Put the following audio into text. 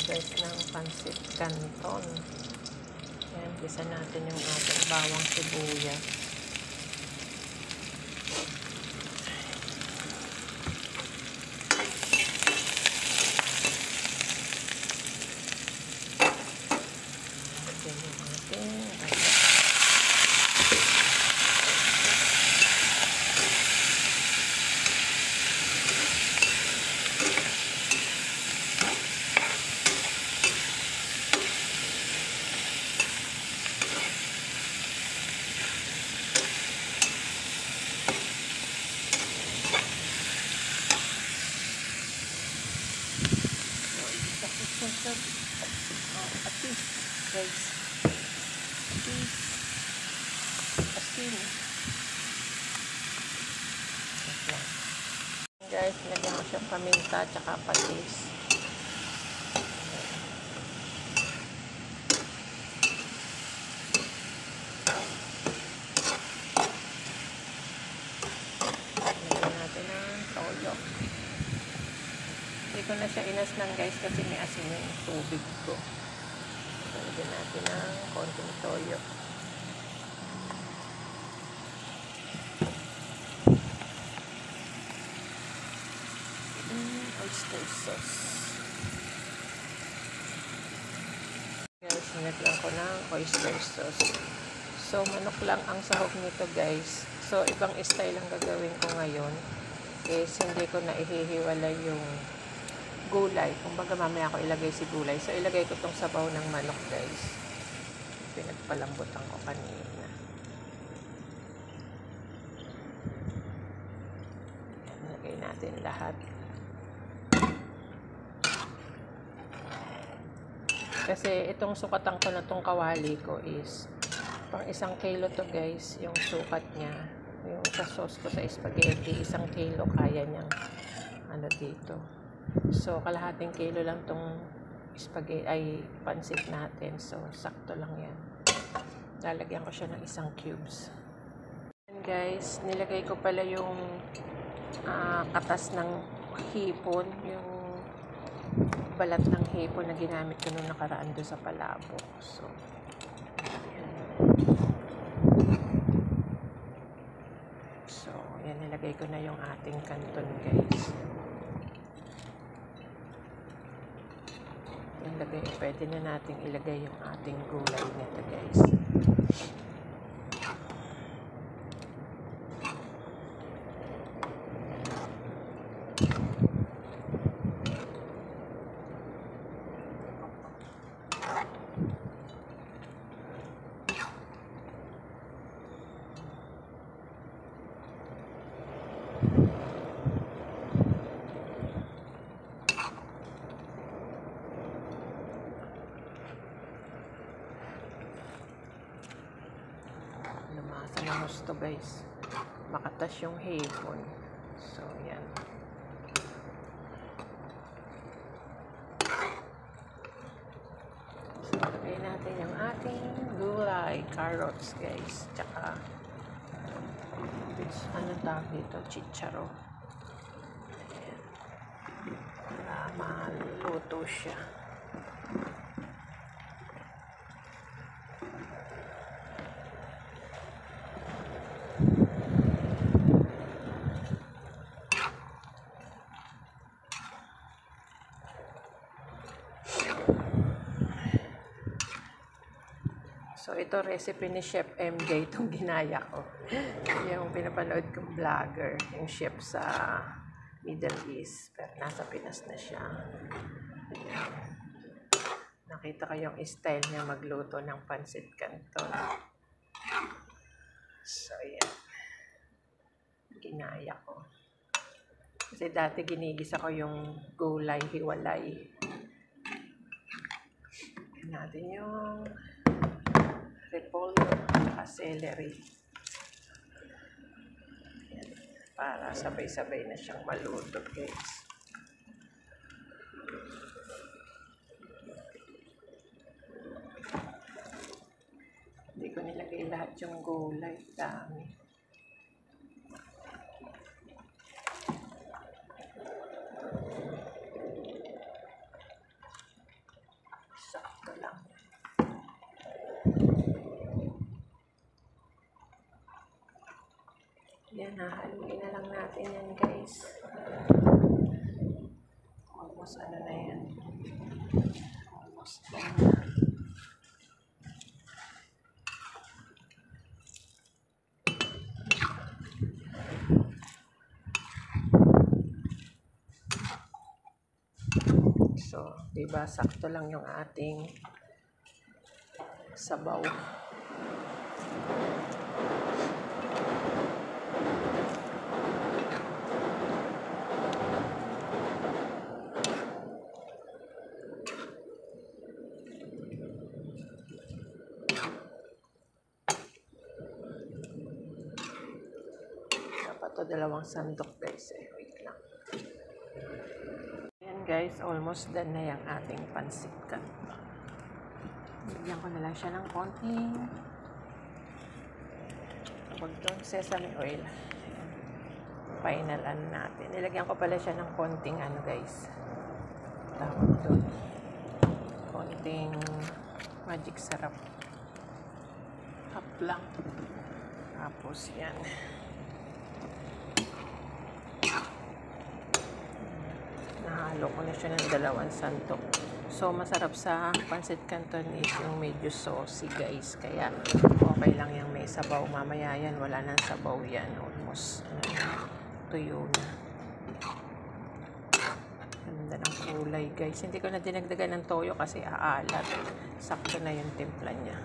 guys ng pansit canton. Ayan, gisa natin yung ating bawang sibuyas. Atis guys, asin guys, nilagyan ko siya paminta tsaka patis. Lagyan natin ng toyo. Hindi ko na siya inasnan guys kasi may asin yung tubig ko. Lagyan natin ng konting toyo. Oyster sauce. Guys, nilagyan ko ng oyster sauce. So, manok lang ang sahog nito guys. So, ibang style ang gagawin ko ngayon. Is hindi ko na ihihiwalay yung gulay. Kumbaga mamaya ako ilagay si gulay. So, ilagay ko tong sabaw ng manok guys. Pinagpalambutan ko kanina. Ilagay natin lahat. Kasi itong sukatan ko na tong kawali ko is pang 1 kilo to guys. Yung sukat niya. Yung sa sauce ko sa spaghetti, 1 kilo kaya niyang ano dito. So, kalahating kilo lang tong spaghetti, ay pansit natin. So, sakto lang yan. Lalagyan ko siya ng 1 cubes. And guys, nilagay ko pala yung katas ng hipon. Yung balat ng hipon na ginamit ko nung nakaraan doon sa palabok. So, yan, nilagay ko na yung ating canton guys. Pwede na nating ilagay yung ating gulay nito guys. Lumasa na gusto guys. Makatas yung hipon. So, yan. So, lagay natin yung ating gulay. Carrots guys. Tsaka anong tawag dito? Chicharo. Ayan. Para maluto siya. So, ito recipe ni Chef MJ itong ginaya ko. Yung pinapanood kong vlogger, yung chef sa Middle East. Pero nasa Pinas na siya. Nakita ko yung style niya magluto ng pansit canton. So, yan. Ginaya ko. Kasi dati ginigisa ko yung gulay, hiwalay. Yan natin yung repolyo at celery. Yan. Para sabay-sabay na siyang maluto guys. Hindi ko nilagay lahat yung gulay. Dami. natin yan, guys. Almost ano na yan. Almost done na. So, diba, sakto lang yung ating sabaw. Dapat to 2 sandok, guys. Wait lang. Ayan, guys, almost done na yung ating pansit canton. Bigyan ko na lang siya ng konting sesame oil. Ayan. Final ano natin. Nilagyan ko pala siya ng konting ano, guys. Tawag doon. Konting magic sarap. Half lang. Tapos yan. Nahalo ko na siya ng 2 sandok. So, masarap sa pancit canton is yung medyo saucy, guys. Kaya, okay lang yung may sabaw. Mamaya yan, wala nang sabaw yan. Almost, tuyo na. Ganda ng kulay, guys. Hindi ko na dinagdagan ng toyo kasi aalat. Sakto na yung timpla niya.